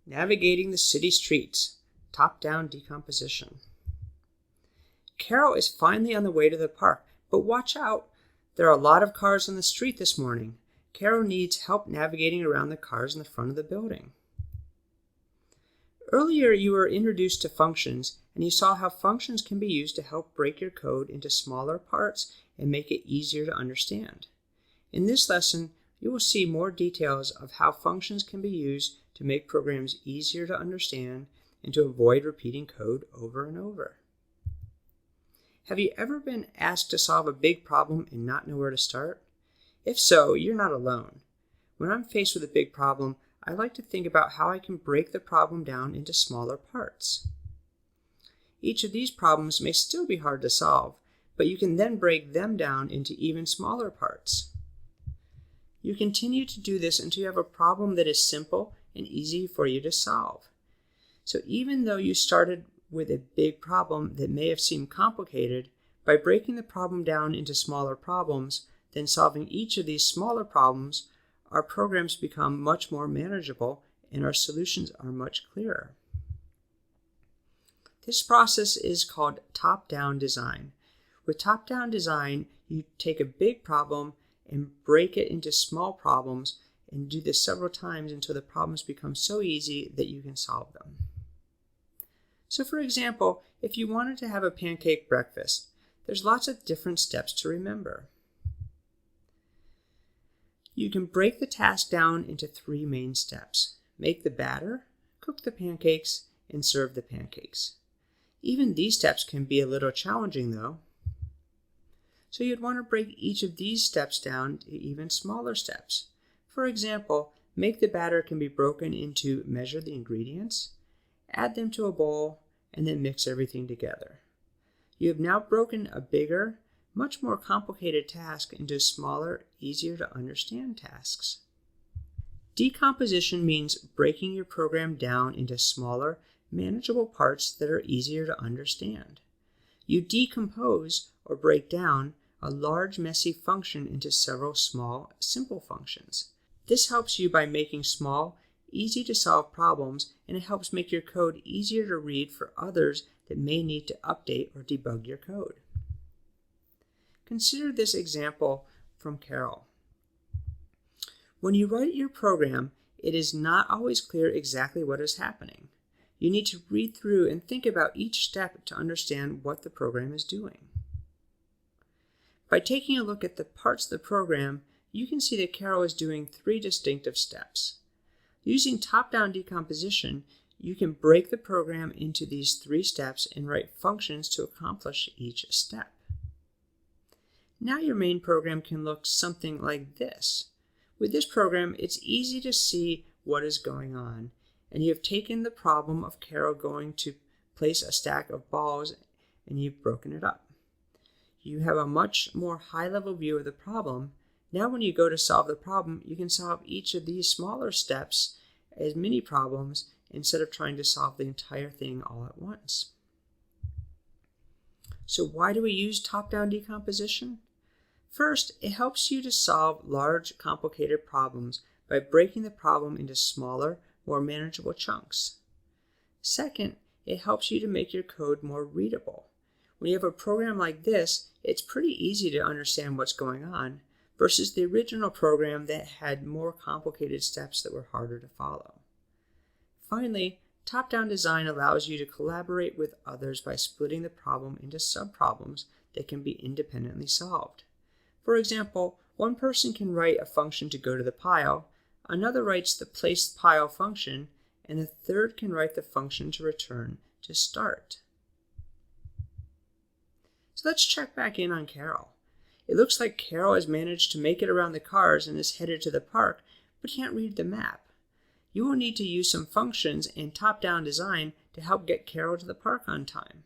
Navigating the city streets, top-down decomposition. Karel is finally on the way to the park, but watch out! There are a lot of cars on the street this morning. Karel needs help navigating around the cars in the front of the building. Earlier, you were introduced to functions, and you saw how functions can be used to help break your code into smaller parts and make it easier to understand. In this lesson, you will see more details of how functions can be used to make programs easier to understand and to avoid repeating code over and over. Have you ever been asked to solve a big problem and not know where to start? If so, you're not alone. When I'm faced with a big problem, I like to think about how I can break the problem down into smaller parts. Each of these problems may still be hard to solve, but you can then break them down into even smaller parts. You continue to do this until you have a problem that is simple and easy for you to solve. So even though you started with a big problem that may have seemed complicated, by breaking the problem down into smaller problems, then solving each of these smaller problems, our programs become much more manageable and our solutions are much clearer. This process is called top-down design. With top-down design, you take a big problem and break it into small problems and do this several times until the problems become so easy that you can solve them. So for example, if you wanted to have a pancake breakfast, there's lots of different steps to remember. You can break the task down into 3 main steps: make the batter, cook the pancakes, and serve the pancakes. Even these steps can be a little challenging though. So you'd want to break each of these steps down to even smaller steps. For example, make the batter can be broken into measure the ingredients, add them to a bowl, and then mix everything together. You have now broken a bigger, much more complicated task into smaller, easier to understand tasks. Decomposition means breaking your program down into smaller, manageable parts that are easier to understand. You decompose or break down a large, messy function into several small, simple functions. This helps you by making small, easy-to-solve problems, and it helps make your code easier to read for others that may need to update or debug your code. Consider this example from Karel. When you write your program, it is not always clear exactly what is happening. You need to read through and think about each step to understand what the program is doing. By taking a look at the parts of the program, you can see that Karel is doing 3 distinctive steps. Using top-down decomposition, you can break the program into these 3 steps and write functions to accomplish each step. Now your main program can look something like this. With this program, it's easy to see what is going on, and you have taken the problem of Karel going to place a stack of balls and you've broken it up. You have a much more high-level view of the problem. Now when you go to solve the problem, you can solve each of these smaller steps as mini problems instead of trying to solve the entire thing all at once. So why do we use top-down decomposition? First, it helps you to solve large, complicated problems by breaking the problem into smaller, more manageable chunks. Second, it helps you to make your code more readable. When you have a program like this, it's pretty easy to understand what's going on versus the original program that had more complicated steps that were harder to follow. Finally, top-down design allows you to collaborate with others by splitting the problem into subproblems that can be independently solved. For example, one person can write a function to go to the pile, another writes the placePile function, and the third can write the function to return to start. So let's check back in on Karel. It looks like Karel has managed to make it around the cars and is headed to the park, but can't read the map. You will need to use some functions and top-down design to help get Karel to the park on time.